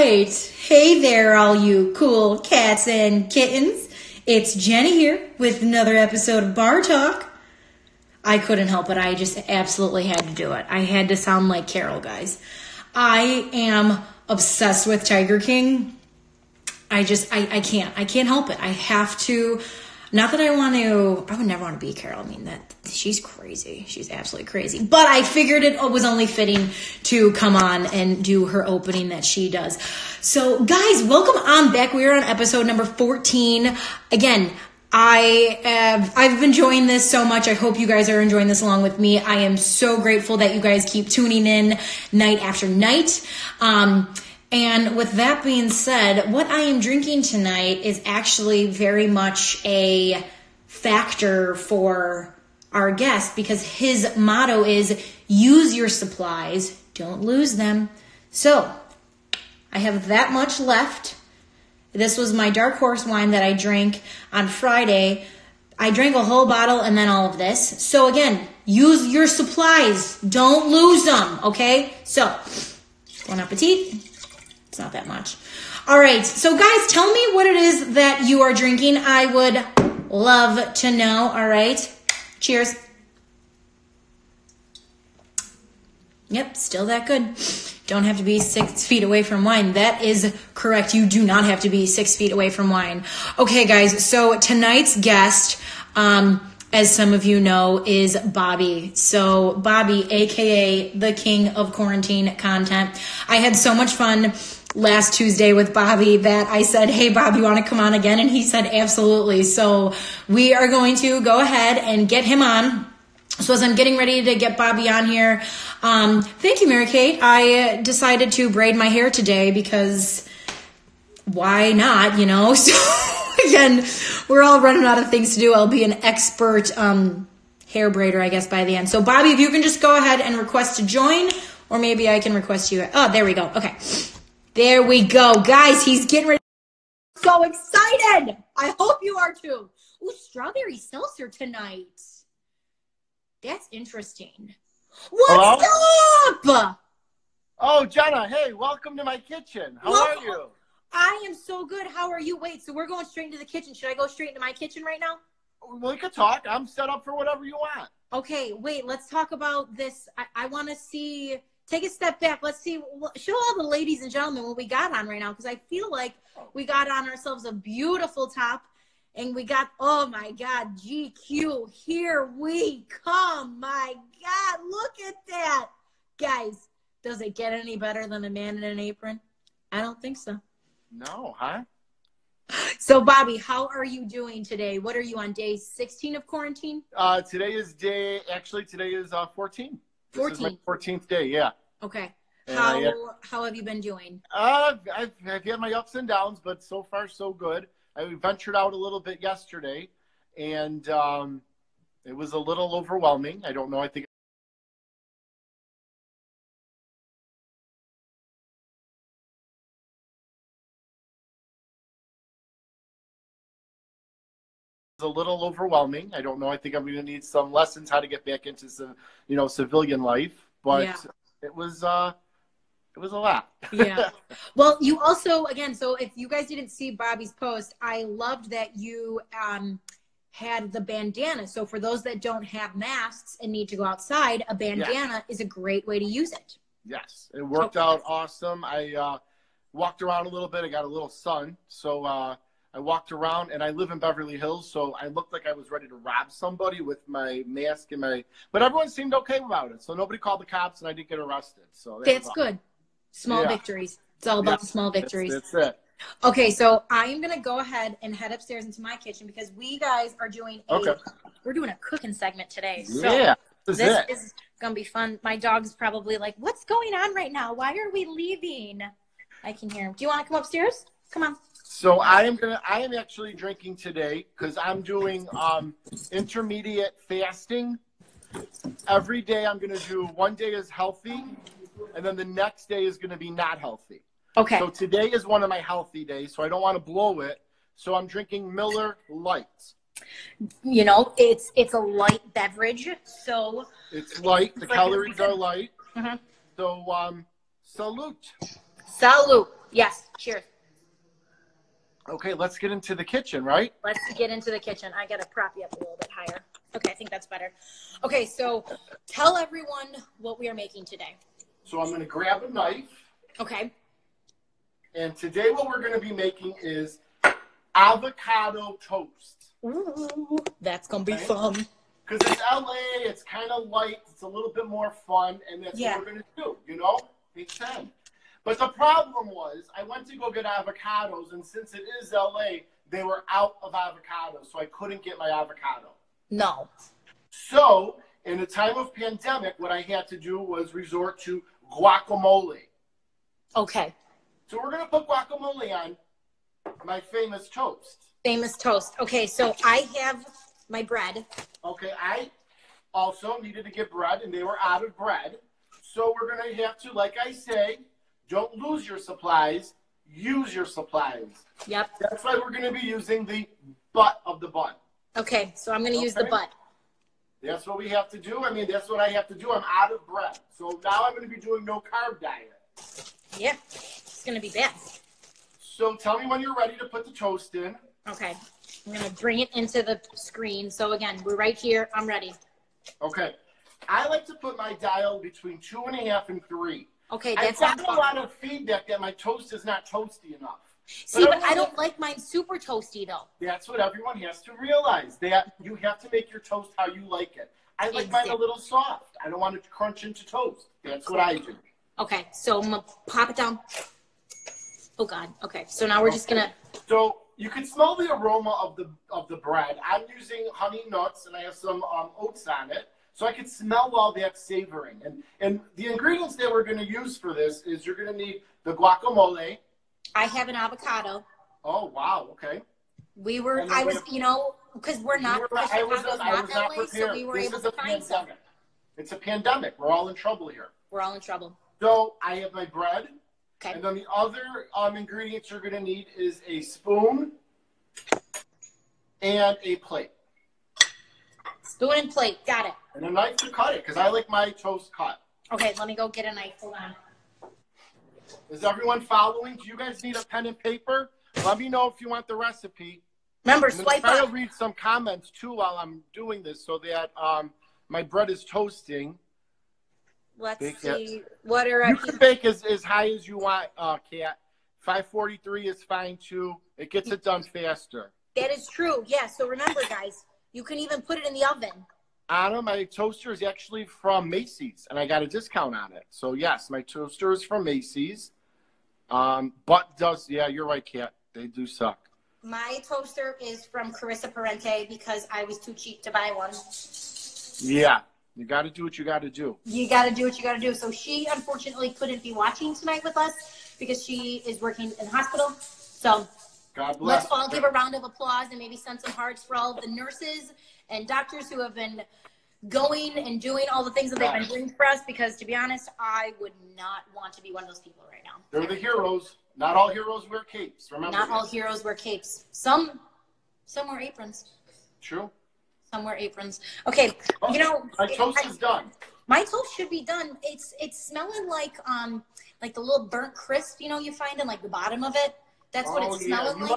right. Hey there, all you cool cats and kittens. It's Jenna here with another episode of Bar Talk. I couldn't help it. I just absolutely had to do it. I had to sound like Carol, guys. I am obsessed with Tiger King. I can't help it. I have to. Not that I would never want to be Carol. I mean, she's crazy. She's absolutely crazy. But I figured it was only fitting to come on and do her opening that she does. So, guys, welcome on back. We are on episode number 14. Again, I've been enjoying this so much. I hope you guys are enjoying this along with me. I am so grateful that you guys keep tuning in night after night. And with that being said, what I am drinking tonight is actually very much a factor for our guest because his motto is use your supplies, don't lose them. So I have that much left. This was my dark horse wine that I drank on Friday. I drank a whole bottle and then all of this. So again, use your supplies, don't lose them, okay? So, bon appetit. It's not that much. All right. So, guys, tell me what it is that you are drinking. I would love to know. All right. Cheers. Yep. Still that good. Don't have to be 6 feet away from wine. That is correct. You do not have to be 6 feet away from wine. Okay, guys. So tonight's guest, as some of you know, is Bobby. So Bobby, aka the king of quarantine content. I had so much fun last Tuesday with Bobby that I said, hey, Bob, you want to come on again? And he said, absolutely. So we are going to go ahead and get him on. So as I'm getting ready to get Bobby on here, thank you, Mary Kate. I decided to braid my hair today because why not, you know? So again, we're all running out of things to do. I'll be an expert hair braider, I guess, by the end. So Bobby, if you can just go ahead and request to join, or maybe I can request you. Oh, there we go. Okay. There we go. Guys, he's getting ready. So excited. I hope you are too. Ooh, strawberry seltzer tonight. That's interesting. What's up? Oh, Jenna, hey, welcome to my kitchen. How are you? I am so good. How are you? Wait, so we're going straight into the kitchen. Should I go straight into my kitchen right now? We could talk. I'm set up for whatever you want. Okay, wait, let's talk about this. I want to see... Take a step back. Let's see. Show all the ladies and gentlemen what we got on right now, because I feel like we got on ourselves a beautiful top, and we got, oh my God, GQ. Here we come. My God, look at that. Guys, does it get any better than a man in an apron? I don't think so. No, huh? So, Bobby, how are you doing today? What are you on, day 16 of quarantine? Today is 14. 14. This is my 14th day, yeah. Okay. How have you been doing? I've had my ups and downs, but so far so good. I ventured out a little bit yesterday, and it was a little overwhelming. I don't know. I think a little overwhelming. I don't know. I think I'm going to need some lessons how to get back into some, civilian life. But yeah. It was a lot. Yeah. Well, you also, again, so if you guys didn't see Bobby's post, I loved that you had the bandana. So for those that don't have masks and need to go outside, a bandana is a great way to use it. Yes. It worked out awesome. I walked around a little bit. I got a little sun. So I walked around, and I live in Beverly Hills, so I looked like I was ready to rob somebody with my mask and but everyone seemed okay about it. So nobody called the cops, and I didn't get arrested. So that's good. Small victories. It's all about the small victories. That's it. Okay, so I am going to go ahead and head upstairs into my kitchen because we guys are doing we're doing a cooking segment today. So yeah, this is going to be fun. My dog's probably like, what's going on right now? Why are we leaving? I can hear him. Do you want to come upstairs? Come on. So I am actually drinking today because I'm doing intermediate fasting. Every day I'm going to do one day is healthy, and then the next day is going to be not healthy. Okay. So today is one of my healthy days, so I don't want to blow it. So I'm drinking Miller Lite. It's a light beverage, so it's light. The calories are light. Mm-hmm. So salute. Salute. Yes. Cheers. Okay, let's get into the kitchen, right? Let's get into the kitchen. I got to prop you up a little bit higher. Okay, I think that's better. Okay, so tell everyone what we are making today. So I'm going to grab a knife. Okay. And today what we're going to be making is avocado toast. Ooh, that's going to be fun. Because it's LA, it's kind of light, it's a little bit more fun, and that's what we're going to do, you know? Makes sense. But the problem was, I went to go get avocados, and since it is LA, they were out of avocados, so I couldn't get my avocado. No. So, in a time of pandemic, what I had to do was resort to guacamole. Okay. So we're going to put guacamole on my famous toast. Famous toast. Okay, so I have my bread. Okay, I also needed to get bread, and they were out of bread. So we're going to have to, like I say, don't lose your supplies, use your supplies. Yep. That's why we're going to be using the butt of the bun. Okay, so I'm going to use the butt. That's what we have to do. I mean, that's what I have to do. I'm out of bread. So now I'm going to be doing no carb diet. Yeah, it's going to be bad. So tell me when you're ready to put the toast in. Okay, I'm going to bring it into the screen. So again, we're right here. I'm ready. Okay. I like to put my dial between 2.5 and 3. Okay, I've that's gotten a lot of feedback that my toast is not toasty enough. See, but I don't like mine super toasty, though. That's what everyone has to realize. That you have to make your toast how you like it. I like mine a little soft. I don't want it to crunch into toast. That's what I do. Okay, so I'm going to pop it down. Oh, God. Okay, so now we're just going to... So you can smell the aroma of the bread. I'm using honey nuts, and I have some oats on it. So I can smell all that savoring. And the ingredients that we're going to use for this is you're going to need the guacamole. I have an avocado. Oh, wow. Okay. I was, you know, because we're not, I was not LA, prepared. so we were this able is to a find pandemic. some. It's a pandemic. We're all in trouble here. We're all in trouble. So I have my bread. Okay. And then the other ingredients you're going to need is a spoon and a plate. Spoon and plate. Got it. And a knife to cut it, because I like my toast cut. Okay, let me go get a knife. Hold on. Is everyone following? Do you guys need a pen and paper? Let me know if you want the recipe. Remember, I'm swipe try up. to read some comments, too, while I'm doing this so that my bread is toasting. Let's Bake see. What are you can bake as high as you want, Kat. 543 is fine, too. It gets it done faster. That is true. Yeah, so remember, guys, you can even put it in the oven. Anna, my toaster is actually from Macy's, and I got a discount on it. So, yes, my toaster is from Macy's. Yeah, you're right, Kat. They do suck. My toaster is from Carissa Parente because I was too cheap to buy one. Yeah, you got to do what you got to do. You got to do what you got to do. So she, unfortunately, couldn't be watching tonight with us because she is working in the hospital. So God bless. let's all give a round of applause and maybe send some hearts for all of the nurses and doctors who have been going and doing all the things that they've been doing for us, because to be honest, I would not want to be one of those people right now. They're the heroes. Not all heroes wear capes. Remember Not all heroes wear capes. Some wear aprons. True. Some wear aprons. Okay, you know, my toast is done. My toast should be done. It's smelling like the little burnt crisp, you know, you find in like the bottom of it. That's what it's smelling like.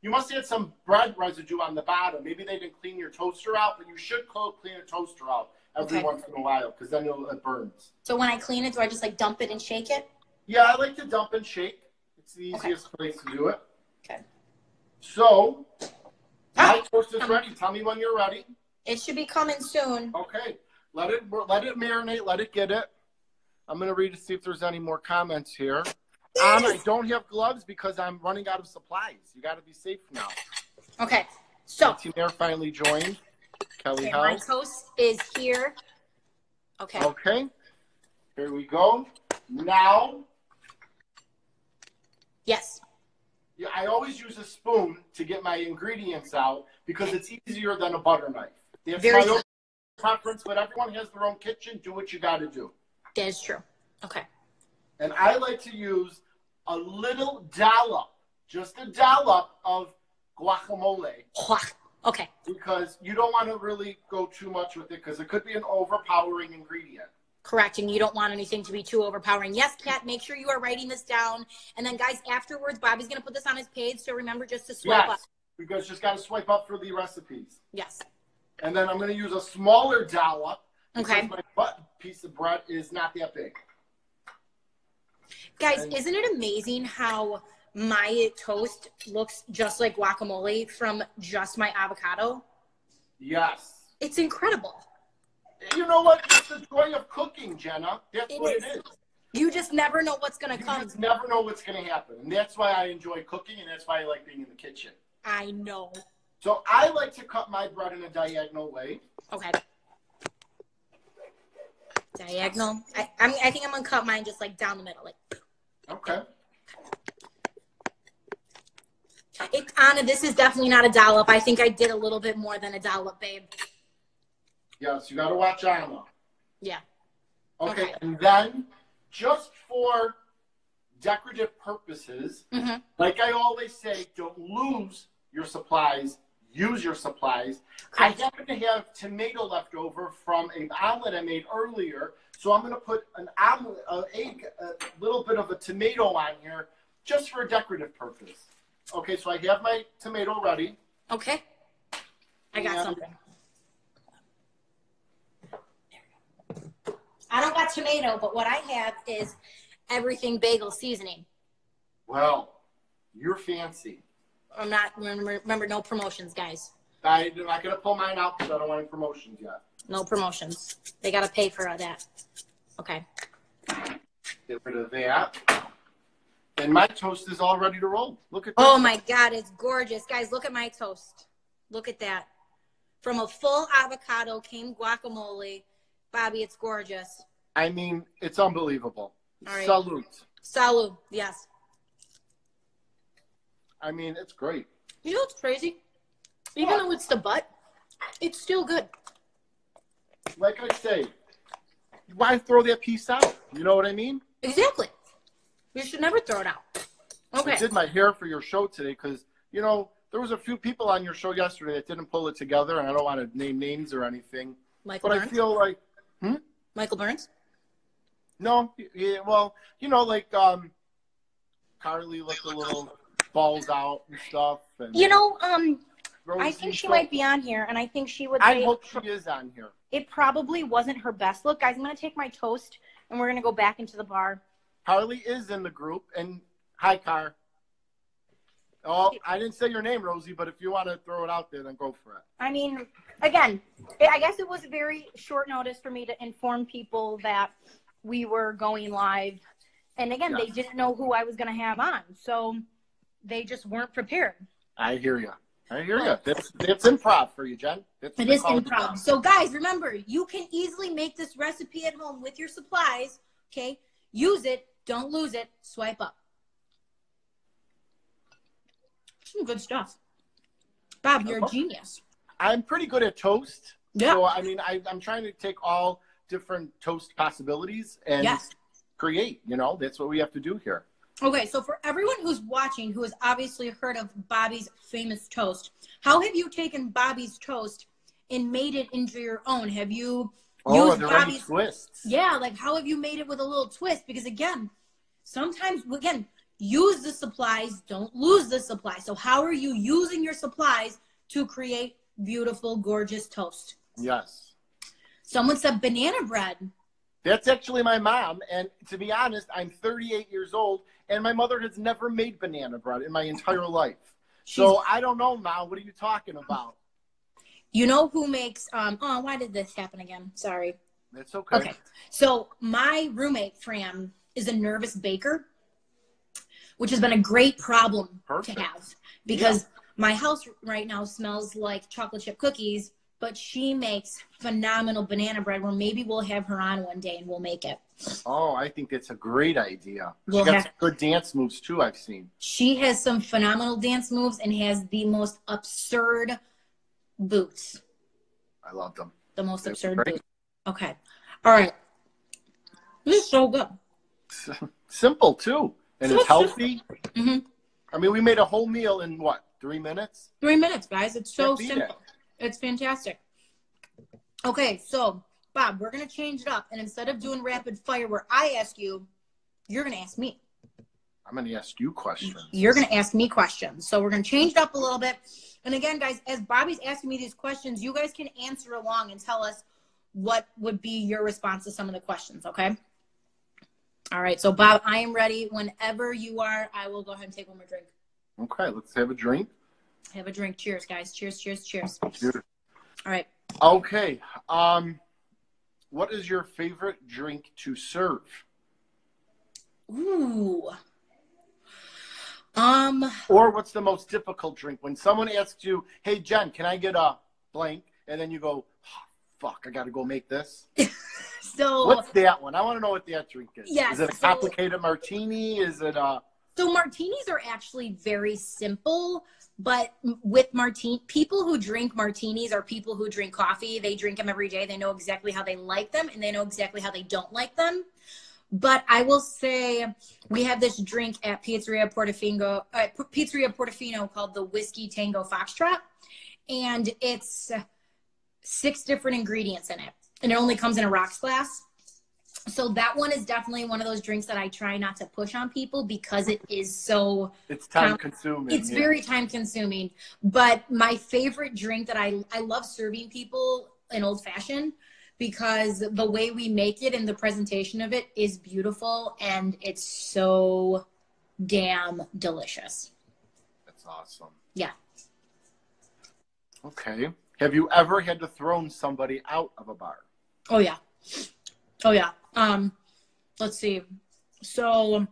You must have had some bread residue on the bottom. Maybe they didn't clean your toaster out, but you should clean a toaster out every once in a while, because then it burns. So when I clean it, do I just like dump it and shake it? Yeah, I like to dump and shake. It's the easiest place to do it. Okay. So, my toast is ready. Tell me when you're ready. It should be coming soon. Okay. Let it marinate. Let it get it. I'm going to read to see if there's any more comments here. I don't have gloves because I'm running out of supplies. You got to be safe now. Okay. So. Team Air finally joined. Kelly Howe. My toast is here. Okay. Okay. Here we go. Now. Yes. Yeah, I always use a spoon to get my ingredients out because it's easier than a butter knife. That's my own preference, but everyone has their own kitchen. Do what you got to do. That is true. Okay. And I like to use a little dollop, just a dollop of guacamole. Okay. Because you don't want to really go too much with it because it could be an overpowering ingredient. Correct, and you don't want anything to be too overpowering. Yes, Kat, make sure you are writing this down. And then, guys, afterwards, Bobby's going to put this on his page, so remember just to swipe up. You guys just got to swipe up for the recipes. Yes. And then I'm going to use a smaller dollop because my butt piece of bread is not that big. Guys, isn't it amazing how my toast looks just like guacamole from just my avocado? Yes. It's incredible. You know what? It's the joy of cooking, Jenna. That's what it is. You just never know what's going to come. You just never know what's going to happen. And that's why I enjoy cooking, and that's why I like being in the kitchen. I know. So I like to cut my bread in a diagonal way. Okay. Diagonal. I think I'm going to cut mine just like down the middle. Like. Okay. Anna, this is definitely not a dollop. I think I did a little bit more than a dollop, babe. Yes, you got to watch Anna. Yeah. Okay, and then just for decorative purposes, like I always say, don't lose your supplies, use your supplies. I happen to have tomato left over from an omelet I made earlier, so I'm going to put an omelet, an egg, a little bit of a tomato on here just for a decorative purpose. Okay, so I have my tomato ready. Okay. I got something. I don't got tomato, but what I have is everything bagel seasoning. Well, you're fancy. I'm not, remember, no promotions, guys. I'm not going to pull mine out because I don't want any promotions yet. No promotions. They got to pay for that. Okay. Get rid of that. And my toast is all ready to roll. Look at this. Oh, my God. It's gorgeous. Guys, look at my toast. Look at that. From a full avocado came guacamole. Bobby, it's gorgeous. I mean, it's unbelievable. All right. Salute. Salute, yes. I mean, it's great. You know what's crazy? Even though it's the butt, it's still good. Like I say, why throw that piece out? You know what I mean? Exactly. You should never throw it out. Okay. I did my hair for your show today because, you know, there was a few people on your show yesterday that didn't pull it together, and I don't want to name names or anything. Michael But Burns? I feel like... Michael Burns? No. Yeah, well, you know, like Carly let the little balls out and stuff. And you know, Rosie, I think she might be on here, and I think she would say... I hope she is on here. It probably wasn't her best look. Guys, I'm going to take my toast, and we're going to go back into the bar. Carly is in the group, and hi, Car. Oh, I didn't say your name, Rosie, but if you want to throw it out there, then go for it. I mean, again, I guess it was very short notice for me to inform people that we were going live. And again, they didn't know who I was going to have on, so they just weren't prepared. I hear you. I hear you. That's improv for you, Jen. It is improv. So, guys, remember, you can easily make this recipe at home with your supplies, okay? Use it. Don't lose it. Swipe up. Some good stuff. Bob, you're a genius. I'm pretty good at toast. Yeah. So, I mean, I'm trying to take all different toast possibilities and create, you know, that's what we have to do here. Okay, so for everyone who's watching, who has obviously heard of Bobby's famous toast, how have you taken Bobby's toast and made it into your own? Have you used Bobby's twists? Yeah, like how have you made it with a little twist? Because again, sometimes, use the supplies, don't lose the supplies. So how are you using your supplies to create beautiful, gorgeous toast? Yes. Someone said banana bread. That's actually my mom. And to be honest, I'm 38 years old, and my mother has never made banana bread in my entire life. So I don't know, Mom. What are you talking about? You know who makes, why did this happen again? Sorry. That's okay. Okay. So my roommate, Fran, is a nervous baker, which has been a great problem to have because my house right now smells like chocolate chip cookies, but she makes phenomenal banana bread where maybe we'll have her on one day and we'll make it. Oh, I think that's a great idea. She got some good dance moves too, I've seen. She has some phenomenal dance moves and has the most absurd boots. I love them. The most absurd boots. Okay. All right. This is so good. Simple too. And it's healthy. Mm-hmm. I mean, we made a whole meal in what, 3 minutes? 3 minutes, guys. It's so simple. It's fantastic. Okay, so Bob, we're going to change it up. And instead of doing rapid fire where I ask you, you're going to ask me. I'm going to ask you questions. You're going to ask me questions. So we're going to change it up a little bit. And again, guys, as Bobby's asking me these questions, you guys can answer along and tell us what would be your response to some of the questions, okay? All right. So, Bob, I am ready. Whenever you are, I will go ahead and take one more drink. Okay, let's have a drink. Have a drink. Cheers, guys. Cheers, cheers, cheers. Cheers. All right. Okay. What is your favorite drink to serve? Ooh. Or what's the most difficult drink? When someone asks you, hey, Jen, can I get a blank? And then you go, oh, fuck, I got to go make this. So what's that one? I want to know what that drink is. Yes, is it a complicated martini? Is it a... So martinis are actually very simple, but with people who drink martinis are people who drink coffee. They drink them every day. They know exactly how they like them, and they know exactly how they don't like them. But I will say we have this drink at Pizzeria Portofino called the Whiskey Tango Foxtrot, and it's 6 different ingredients in it, and it only comes in a rocks glass. So that one is definitely one of those drinks that I try not to push on people because it is so... It's time consuming. It's very time consuming. But my favorite drink that I love serving people an old fashioned because the way we make it and the presentation of it is beautiful and it's so damn delicious. That's awesome. Yeah. Okay. Have you ever had to throw somebody out of a bar? Oh, yeah. Oh, yeah. Let's see. So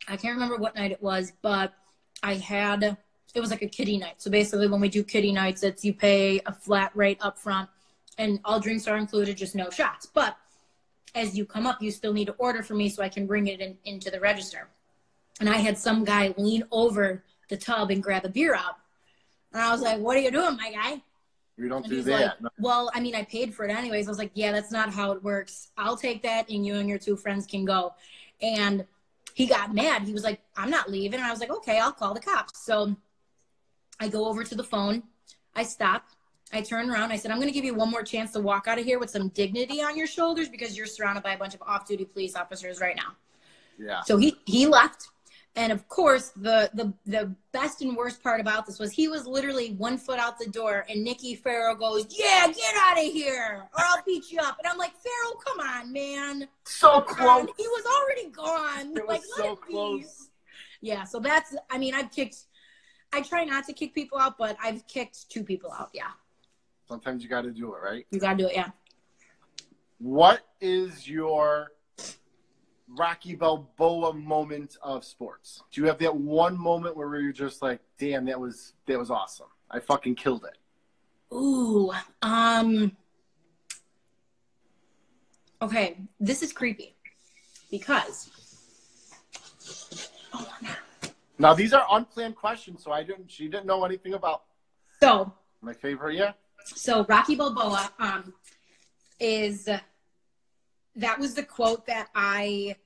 I can't remember what night it was, but it was like a kiddie night. So basically when we do kiddie nights, it's you pay a flat rate up front and all drinks are included, just no shots. But as you come up, you still need to order for me so I can bring it into the register. And I had some guy lean over the tub and grab a beer out. And I was like, what are you doing, my guy? We don't and do he's that. Like, well, I mean, I paid for it anyways. I was like, yeah, that's not how it works. I'll take that and you and your 2 friends can go. And he got mad. He was like, I'm not leaving. And I was like, okay, I'll call the cops. So I go over to the phone. I stop. I turn around. I said, I'm going to give you one more chance to walk out of here with some dignity on your shoulders because you're surrounded by a bunch of off-duty police officers right now. Yeah. So he left. And of course, the best and worst part about this was he was literally 1 foot out the door, and Nikki Farrell goes, "Yeah, get out of here, or I'll beat you up." And I'm like, "Farrell, come on, man." So close. He was already gone. It was so close. Yeah. So that's. I mean, I try not to kick people out, but I've kicked 2 people out. Yeah. Sometimes you got to do it, right? You got to do it. Yeah. What is your Rocky Balboa moment of sports? Do you have that one moment where you're just like, damn, that was awesome. I fucking killed it. Ooh. Okay. This is creepy because now these are unplanned questions, so she didn't know anything about my favorite, yeah. So Rocky Balboa that was the quote that I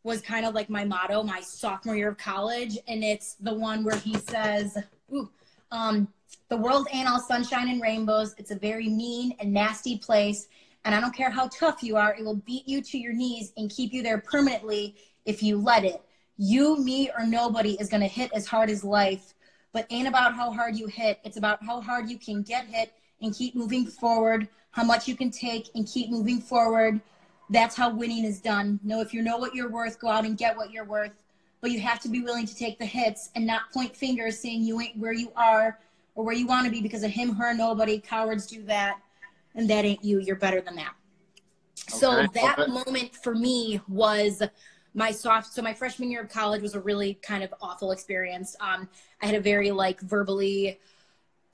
was kind of like my motto my sophomore year of college. And it's the one where he says, the world ain't all sunshine and rainbows. It's a very mean and nasty place. And I don't care how tough you are. It will beat you to your knees and keep you there permanently if you let it. You, me, or nobody is going to hit as hard as life. But ain't about how hard you hit. It's about how hard you can get hit and keep moving forward. How much you can take and keep moving forward. That's how winning is done. Know if you know what you're worth, go out and get what you're worth. But you have to be willing to take the hits and not point fingers saying you ain't where you are or where you want to be because of him, her, nobody. Cowards do that. And that ain't you. You're better than that. Okay. So that moment for me was so my freshman year of college was a really kind of awful experience. I had a very verbally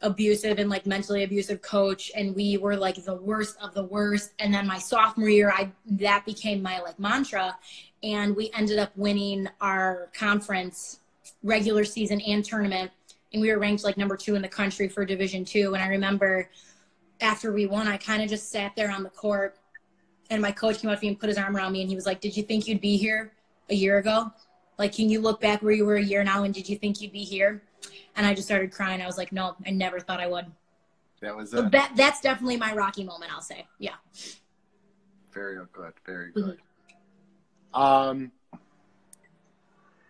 abusive and mentally abusive coach, and we were the worst of the worst. And then my sophomore year, that became my mantra, and we ended up winning our conference regular season and tournament, and we were ranked number 2 in the country for Division II. And I remember after we won, I kind of just sat there on the court, and my coach came up to me and put his arm around me, and he was like, "Did you think you'd be here a year ago? Can you look back where you were a year now, and did you think you'd be here?" And I just started crying. I was like, no, I never thought I would. That was it. That's definitely my Rocky moment, I'll say. Yeah. Very good. Very good. Mm-hmm.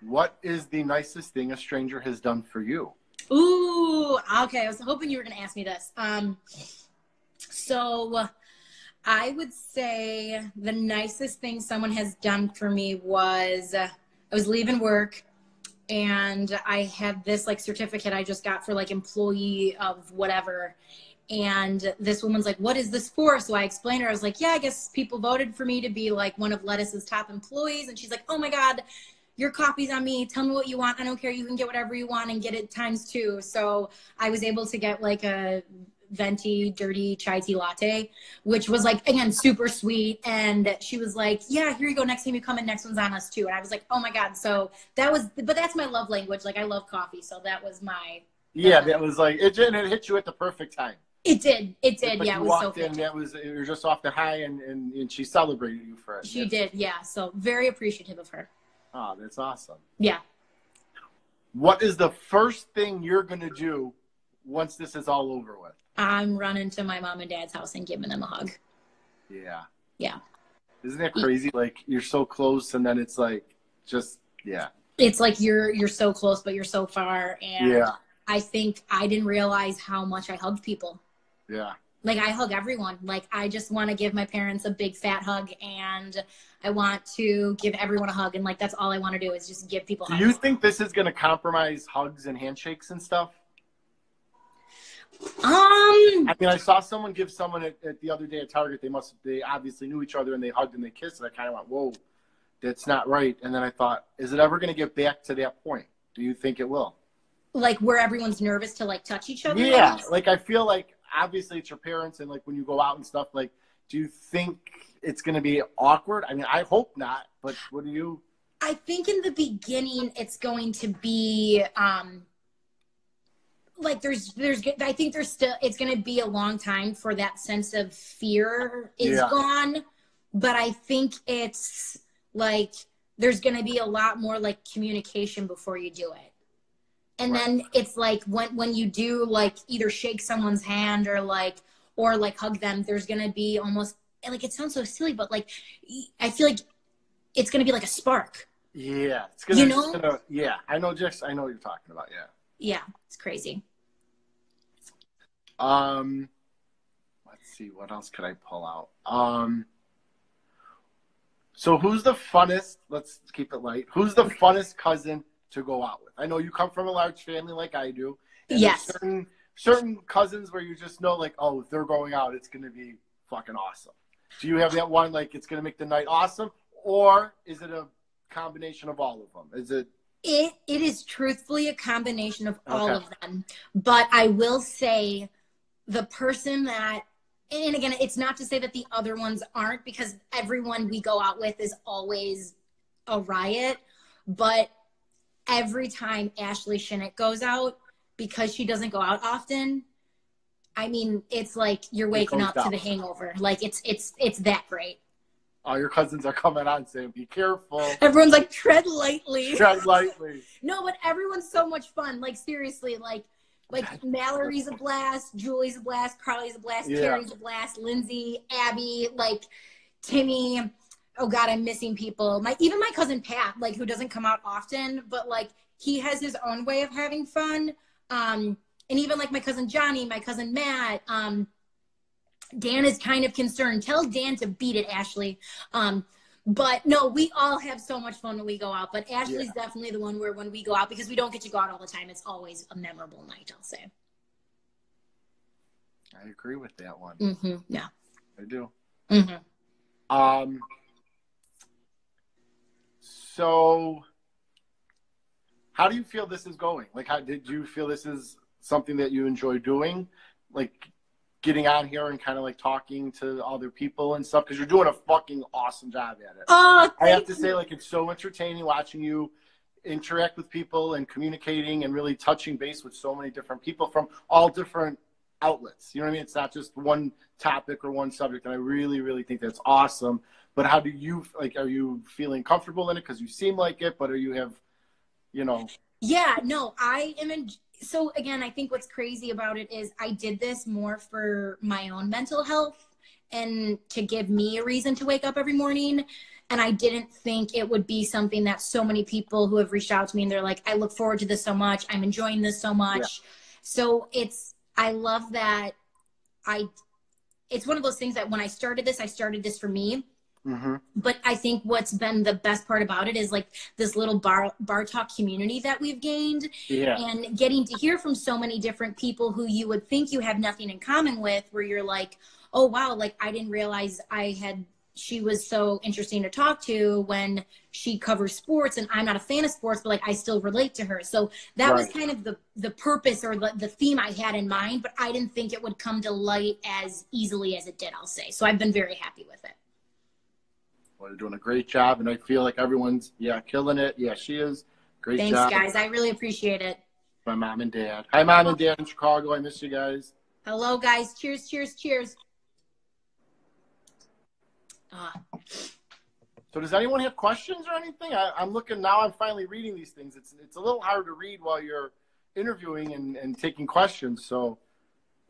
What is the nicest thing a stranger has done for you? Ooh, okay. I was hoping you were going to ask me this. So I would say the nicest thing someone has done for me was I was leaving work and I had this like certificate I just got for like employee of whatever. And this woman's like, what is this for? So I explained her. I was like, yeah, I guess people voted for me to be like one of Lettuce's top employees. And she's like, oh my God, your copy's on me. Tell me what you want. I don't care. You can get whatever you want and get it ×2. So I was able to get like a venti, dirty chai tea latte, which was like, again, super sweet. And she was like, yeah, here you go. Next time you come in, next one's on us too. And I was like, oh my God. So but that's my love language. Like I love coffee. So that was that was like, it hit you at the perfect time. It did. Like Yeah, it was so in, you're just off the high and she celebrated you for it. She did. Yeah. So very appreciative of her. Oh, that's awesome. Yeah. What is the first thing you're going to do once this is all over with? I'm running to my mom and dad's house and giving them a hug. Yeah. Yeah. Isn't that crazy? Like you're so close and then it's like just, yeah. It's like you're so close, but you're so far. And yeah. I think I didn't realize how much I hugged people. Yeah. Like I hug everyone. Like I just want to give my parents a big fat hug and I want to give everyone a hug. And like, that's all I want to do is just give people hugs. Do you think this is going to compromise hugs and handshakes and stuff? I mean, I saw someone give someone at the other day at Target. They obviously knew each other and they hugged and they kissed. And I kind of went, whoa, that's not right. And then I thought, is it ever going to get back to that point? Do you think it will? Like where everyone's nervous to like touch each other? Yeah. Like I feel like obviously it's your parents and like when you go out and stuff, like, do you think it's going to be awkward? I mean, I hope not, but what do you? I think in the beginning it's going to be, like I think it's going to be a long time for that sense of fear is gone. But I think it's like, there's going to be a lot more like communication before you do it. And then it's like when you do like either shake someone's hand or like hug them, there's going to be almost like, it sounds so silly, but like, I feel like it's going to be like a spark. Yeah. It's gonna, yeah. I know what you're talking about. Yeah. Yeah. It's crazy. Let's see. What else could I pull out? So who's the funnest, let's keep it light. Who's the funnest cousin to go out with? I know you come from a large family like I do. Yes. Certain cousins where you just know like, oh, if they're going out, it's going to be fucking awesome. Do you have that one, like it's going to make the night awesome? Or is it a combination of all of them? Is it? It is truthfully a combination of all of them. But I will say the person that, and again, it's not to say that the other ones aren't, because everyone we go out with is always a riot. But every time Ashley Shinnick goes out, because she doesn't go out often, I mean, it's like you're waking up to the hangover. Like it's that great. Oh, your cousins are coming on saying, be careful. Everyone's like, tread lightly. Tread lightly. No, but everyone's so much fun. Like, seriously, like Mallory's a blast, Julie's a blast, Carly's a blast, Carrie's a blast, Lindsay, Abby, like Timmy. Oh God, I'm missing people. Even my cousin Pat, like who doesn't come out often, but like he has his own way of having fun. And even like my cousin Johnny, my cousin Matt, Dan is kind of concerned. Tell Dan to beat it, Ashley. But no, we all have so much fun when we go out. But Ashley's definitely the one where when we go out, because we don't get to go out all the time, it's always a memorable night, I'll say. I agree with that one. Mm-hmm. Yeah. I do. Mm-hmm. So how do you feel this is going? Like, how did you feel this is something that you enjoy doing? Like, getting on here and kind of like talking to other people and stuff, because you're doing a fucking awesome job at it. Oh, I have to say, like, it's so entertaining watching you interact with people and communicating and really touching base with so many different people from all different outlets. You know what I mean? It's not just one topic or one subject, and I really, really think that's awesome. But how do you, like, are you feeling comfortable in it? Because you seem like it, but are you have, you know? Yeah, no, I am so again, I think what's crazy about it is I did this more for my own mental health and to give me a reason to wake up every morning. And I didn't think it would be something that so many people who have reached out to me and they're like, I look forward to this so much. I'm enjoying this so much. So I love that it's one of those things that when I started this for me. Mm-hmm. But I think what's been the best part about it is like this little bar talk community that we've gained, and getting to hear from so many different people who you would think you have nothing in common with, where you're like, oh wow, like I didn't realize she was so interesting to talk to when she covers sports and I'm not a fan of sports, but like I still relate to her. So that was kind of the purpose or the theme I had in mind, but I didn't think it would come to light as easily as it did, I'll say. So I've been very happy with it. Well, you're doing a great job, and I feel like everyone's killing it. Yeah, she is. Great job. Thanks, guys. I really appreciate it. My mom and dad. Hi, Mom and Dad in Chicago. I miss you guys. Hello, guys. Cheers, cheers, cheers. So does anyone have questions or anything? I'm looking now. I'm finally reading these things. It's a little hard to read while you're interviewing and taking questions. So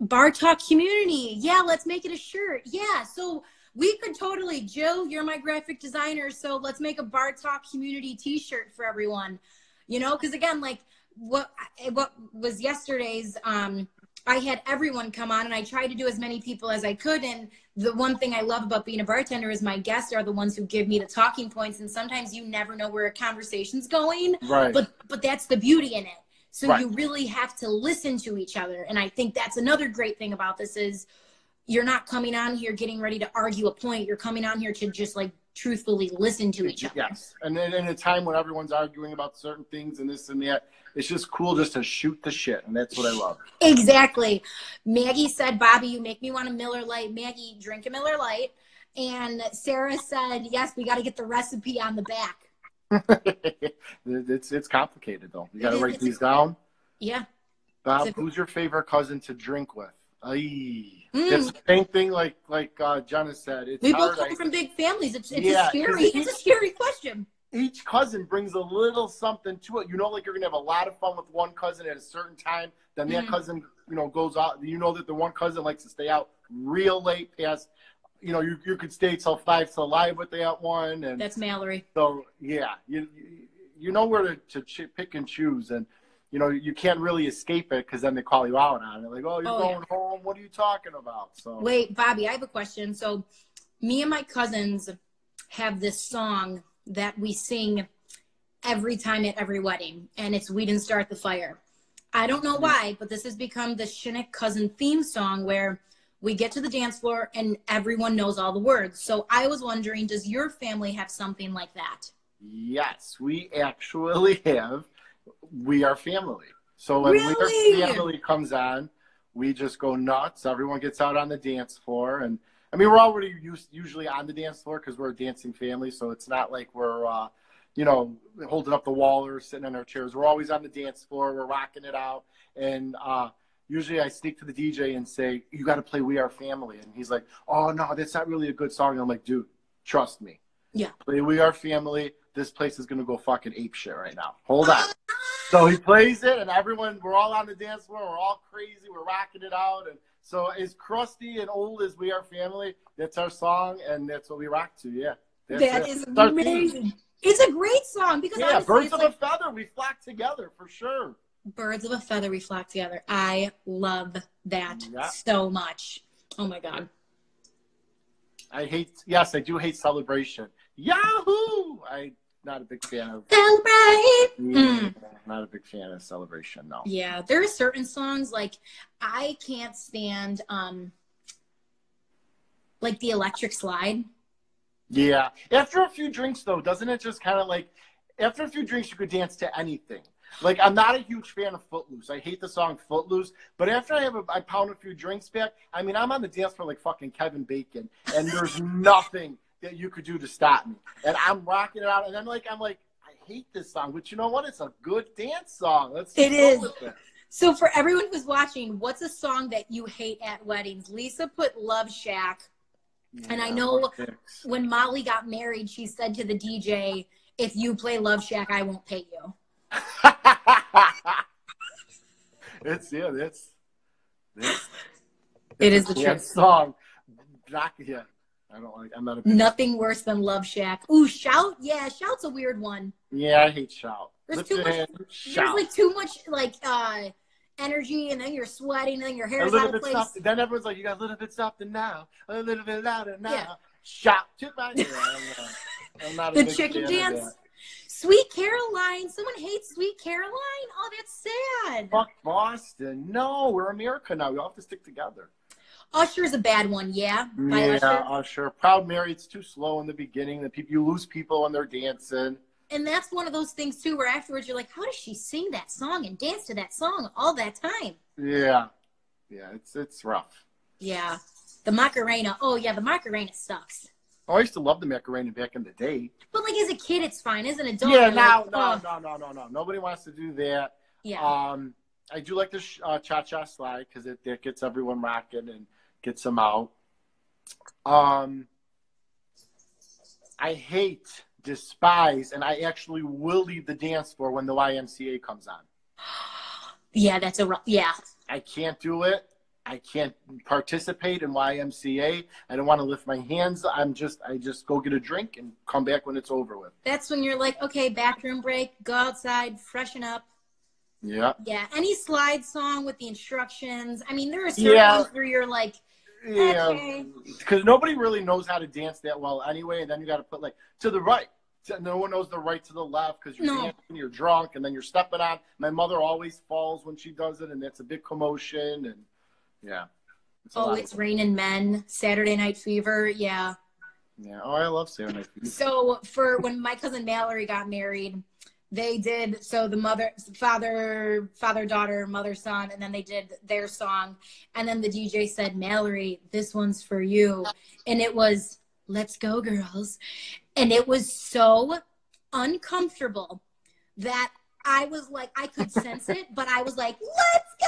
Bar Talk community. Yeah, let's make it a shirt. Yeah, so we could totally, Jill, you're my graphic designer, so let's make a Bar Talk community t-shirt for everyone. You know, because again, like what was yesterday's, I had everyone come on and I tried to do as many people as I could. And the one thing I love about being a bartender is my guests are the ones who give me the talking points. And sometimes you never know where a conversation's going, right. But that's the beauty in it. So right. You really have to listen to each other. And I think that's another great thing about this is you're not coming on here getting ready to argue a point. You're coming on here to just like truthfully listen to each other. Yes. And then in a time when everyone's arguing about certain things and this and that, it's just cool just to shoot the shit. And that's what I love. Exactly. Maggie said, Bobby, you make me want a Miller Lite. Maggie, drink a Miller Lite. And Sarah said, yes, we got to get the recipe on the back. It's complicated though. You got to write these down. Yeah. Bob, who's your favorite cousin to drink with? It's the same thing like Jenna said. It's we hard. both come from big families. It's a scary question. Each cousin brings a little something to it. You know, like you're gonna have a lot of fun with one cousin at a certain time. Then that cousin, goes out. You know that the one cousin likes to stay out real late past. You could stay till 5 till live with that one. And that's Mallory. So yeah, you know where to pick and choose, and you can't really escape it because then they call you out on it. Like, oh, you're going home. What are you talking about? So wait, Bobby, I have a question. So me and my cousins have this song that we sing every time at every wedding, and it's We Didn't Start the Fire. I don't know why, but this has become the Shinnick cousin theme song where we get to the dance floor and everyone knows all the words. So I was wondering, does your family have something like that? Yes, we actually have. We Are Family. So when We Are Family comes on, we just go nuts. Everyone gets out on the dance floor. And I mean, we're already usually on the dance floor because we're a dancing family. So it's not like we're, holding up the wall or sitting in our chairs. We're always on the dance floor. We're rocking it out. And usually I sneak to the DJ and say, you got to play We Are Family. And he's like, oh, no, that's not really a good song. And I'm like, dude, trust me. Yeah. Play We Are Family. This place is going to go fucking ape shit right now. Hold on. So he plays it, and we're all on the dance floor. We're all crazy. We're rocking it out. And so as crusty and old as We Are Family, that's our song, and that's what we rock to, yeah. That is amazing. It's a great song. Because birds of a feather, we flock together, for sure. Birds of a feather, we flock together. I love that so much. Oh, my God. I do hate Celebration. Yahoo! I'm not a big fan of Celebrate. Not a big fan of Celebration, no. Yeah, there are certain songs like I can't stand like the Electric Slide. Yeah. After a few drinks though, doesn't it just kind of like after a few drinks you could dance to anything. Like I'm not a huge fan of Footloose. I hate the song Footloose, but after I pound a few drinks back, I mean I'm on the dance floor like fucking Kevin Bacon and there's nothing that you could do to stop me. And I'm rocking it out. And then I'm like, I hate this song. But you know what? It's a good dance song. Let's go with it. So for everyone who's watching, what's a song that you hate at weddings? Lisa put Love Shack. Yeah, and I know when Molly got married, she said to the DJ, if you play Love Shack, I won't pay you. It's It is the that truth. song. Yeah, I don't like. I'm not a big Nothing worse than Love Shack. Ooh, Shout. Yeah, Shout's a weird one. Yeah, I hate Shout. There's too much. There's like too much energy, and then you're sweating, and then your hair a is little out of bit place. something. Then everyone's like, "You got a little bit something now, a little bit louder now." Yeah. Shout to my. I'm not a The big chicken fan of dance. that. Sweet Caroline. Someone hates Sweet Caroline. Oh, that's sad. Fuck Boston. No, we're America now. We all have to stick together. Usher's a bad one. Yeah. By Yeah, Usher. Usher. Proud Mary. It's too slow in the beginning. You lose people when they're dancing. And that's one of those things too, where afterwards you're like, how does she sing that song and dance to that song all that time? Yeah, it's rough. Yeah. The Macarena. Oh yeah, the Macarena sucks. Oh, I used to love the Macarena back in the day. But like as a kid, it's fine. As an adult, Yeah, like, no. Nobody wants to do that. Yeah. I do like the cha-cha slide because it gets everyone rocking and gets them out. I hate, despise, and I actually will leave the dance floor when the YMCA comes on. Yeah, yeah. I can't do it. I can't participate in YMCA. I don't want to lift my hands. I just go get a drink and come back when it's over with. That's when you're like, okay, bathroom break, go outside, freshen up. Yeah. Yeah. Any slide song with the instructions. I mean, there are certain ones where you're like, okay. Because nobody really knows how to dance that well anyway. And then you got to put like to the right. No one knows the right to the left because you're dancing, you're drunk, and then you're stepping on. My mother always falls when she does it, and it's a big commotion. And yeah. It's Raining Men, Saturday Night Fever. Yeah. Yeah. Oh, I love Saturday Night Fever. So for when my cousin Mallory got married, they did the father, daughter, mother, son, and then they did their song. And then the DJ said, Mallory, this one's for you. And it was, let's go, girls. And it was so uncomfortable that I was like, I could sense it, but I was like, let's go.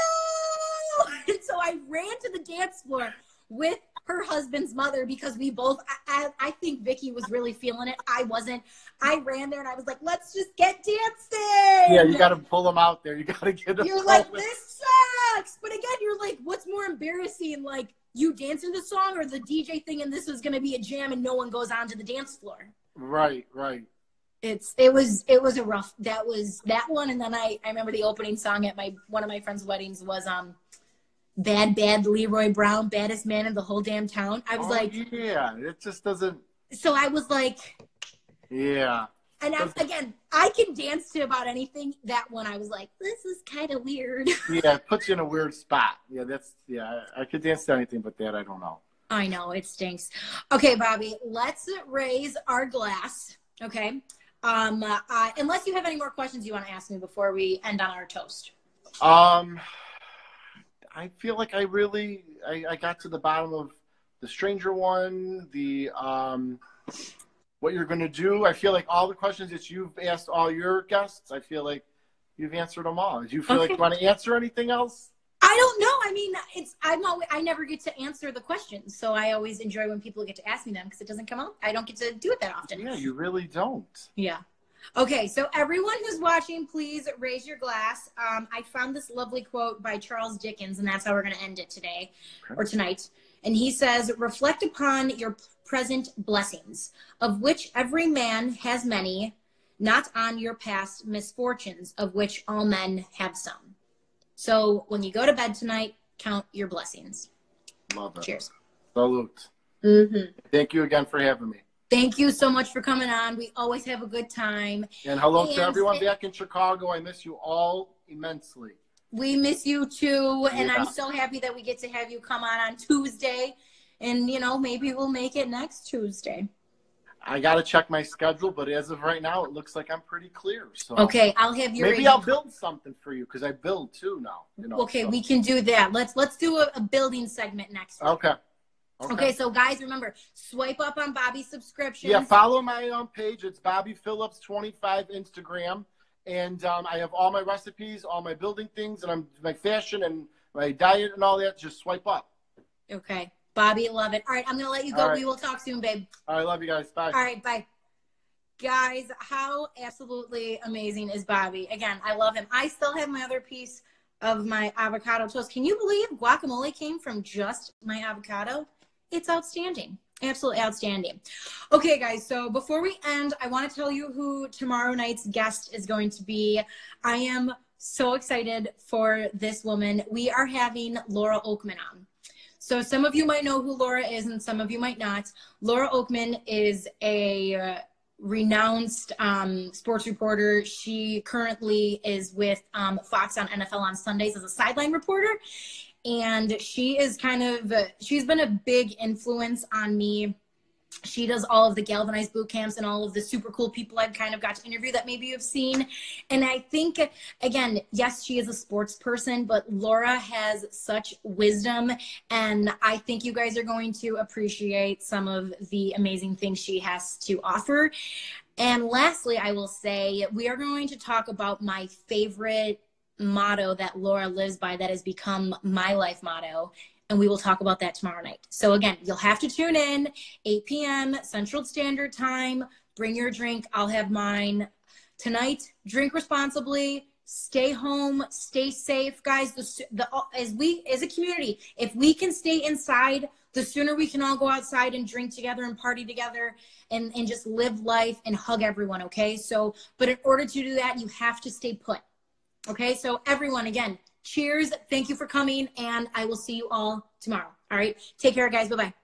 And so I ran to the dance floor with her husband's mother because we both, I think Vicky was really feeling it. I wasn't. I ran there and I was like, let's just get dancing. Yeah, you got to pull them out there. You got to get them. You're like, this sucks. But again, you're like, what's more embarrassing? Like you dancing the song or the DJ thing and this is going to be a jam and no one goes onto the dance floor. Right. It was a rough, that one. And then I remember the opening song at one of my friend's weddings was, Bad Leroy Brown, baddest man in the whole damn town. I was yeah, it just doesn't. So I was like, yeah. And I can dance to about anything. That one, I was like, this is kind of weird. Yeah, it puts you in a weird spot. Yeah, I could dance to anything, but that I don't know. I know, it stinks. Okay, Bobby, let's raise our glass. Okay. Unless you have any more questions you want to ask me before we end on our toast. I feel like I got to the bottom of the stranger one, the what you're going to do. I feel like all the questions that you've asked all your guests, I feel like you've answered them all. Do you feel like you want to answer anything else? I don't know. I mean, I never get to answer the questions, so I always enjoy when people get to ask me them because it doesn't come out. I don't get to do it that often. Yeah, you really don't. Yeah. Okay, so everyone who's watching, please raise your glass. I found this lovely quote by Charles Dickens, and that's how we're going to end it today or tonight. And he says, reflect upon your present blessings, of which every man has many, not on your past misfortunes, of which all men have some. So when you go to bed tonight, count your blessings. Love it. Cheers. Salute. Mm-hmm. Thank you again for having me. Thank you so much for coming on. We always have a good time. And hello to everyone back in Chicago. I miss you all immensely. We miss you too. And I'm so happy that we get to have you come on Tuesday. And, maybe we'll make it next Tuesday. I got to check my schedule, but as of right now, it looks like I'm pretty clear. So okay, I'll have your maybe I'll build something for you because I build too now. Okay, we can do that. Let's do a building segment next week. Okay, so guys, remember, swipe up on Bobby's subscriptions. Yeah, follow my page. It's Bobby Phillips 25 Instagram. And I have all my recipes, all my building things, and my fashion and my diet and all that. Just swipe up. Okay. Bobby, love it. All right, I'm going to let you go. Right. We will talk soon, babe. All right, love you guys. Bye. All right, bye. Guys, how absolutely amazing is Bobby? Again, I love him. I still have my other piece of my avocado toast. Can you believe guacamole came from just my avocado? It's outstanding. Absolutely outstanding. Okay, guys, so before we end, I want to tell you who tomorrow night's guest is going to be. I am so excited for this woman. We are having Laura Oakman on. So some of you might know who Laura is and some of you might not. Laura Oakman is a renowned sports reporter. She currently is with Fox on NFL on Sundays as a sideline reporter. And she is she's been a big influence on me. She does all of the galvanized boot camps and all of the super cool people I've kind of got to interview that maybe you've seen. And I think, again, yes, she is a sports person, but Laura has such wisdom. And I think you guys are going to appreciate some of the amazing things she has to offer. And lastly, I will say we are going to talk about my favorite motto that Laura lives by that has become my life motto. And we will talk about that tomorrow night. So again, you'll have to tune in, 8 p.m. Central Standard Time. Bring your drink. I'll have mine. Tonight, drink responsibly. Stay home. Stay safe, guys. As a community, if we can stay inside, the sooner we can all go outside and drink together and party together and just live life and hug everyone, okay? So, but in order to do that, you have to stay put. Okay, so everyone, again, cheers. Thank you for coming, and I will see you all tomorrow. All right, take care, guys. Bye-bye.